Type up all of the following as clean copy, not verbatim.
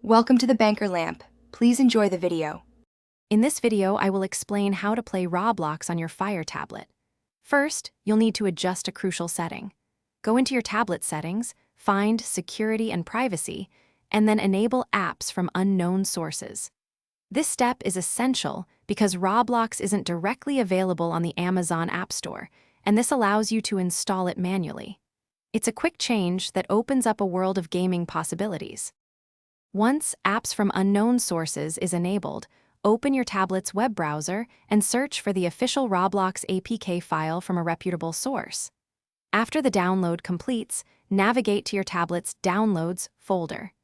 Welcome to the Banker Lamp. Please enjoy the video. In this video, I will explain how to play Roblox on your Fire tablet. First, you'll need to adjust a crucial setting. Go into your tablet settings, find Security and Privacy, and then enable apps from unknown sources. This step is essential because Roblox isn't directly available on the Amazon App Store, and this allows you to install it manually. It's a quick change that opens up a world of gaming possibilities. Once Apps from Unknown Sources is enabled, open your tablet's web browser and search for the official Roblox APK file from a reputable source. After the download completes, navigate to your tablet's Downloads folder.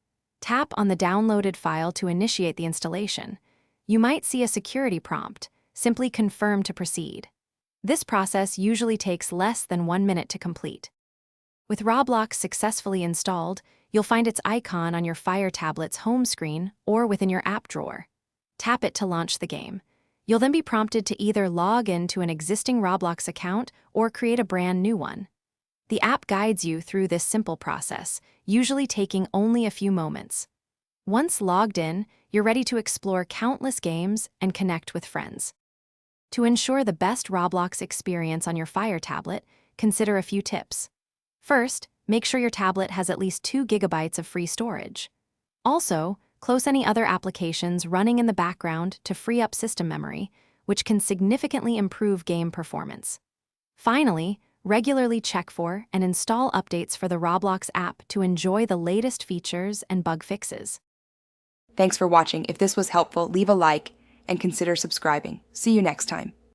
Tap on the downloaded file to initiate the installation. You might see a security prompt. Simply confirm to proceed. This process usually takes less than 1 minute to complete. With Roblox successfully installed, you'll find its icon on your Fire tablet's home screen or within your app drawer. Tap it to launch the game. You'll then be prompted to either log into an existing Roblox account or create a brand new one. The app guides you through this simple process, usually taking only a few moments. Once logged in, you're ready to explore countless games and connect with friends. To ensure the best Roblox experience on your Fire tablet, consider a few tips. First, make sure your tablet has at least 2 GB of free storage. Also, close any other applications running in the background to free up system memory, which can significantly improve game performance. Finally, regularly check for and install updates for the Roblox app to enjoy the latest features and bug fixes. Thanks for watching. If this was helpful, leave a like and consider subscribing. See you next time.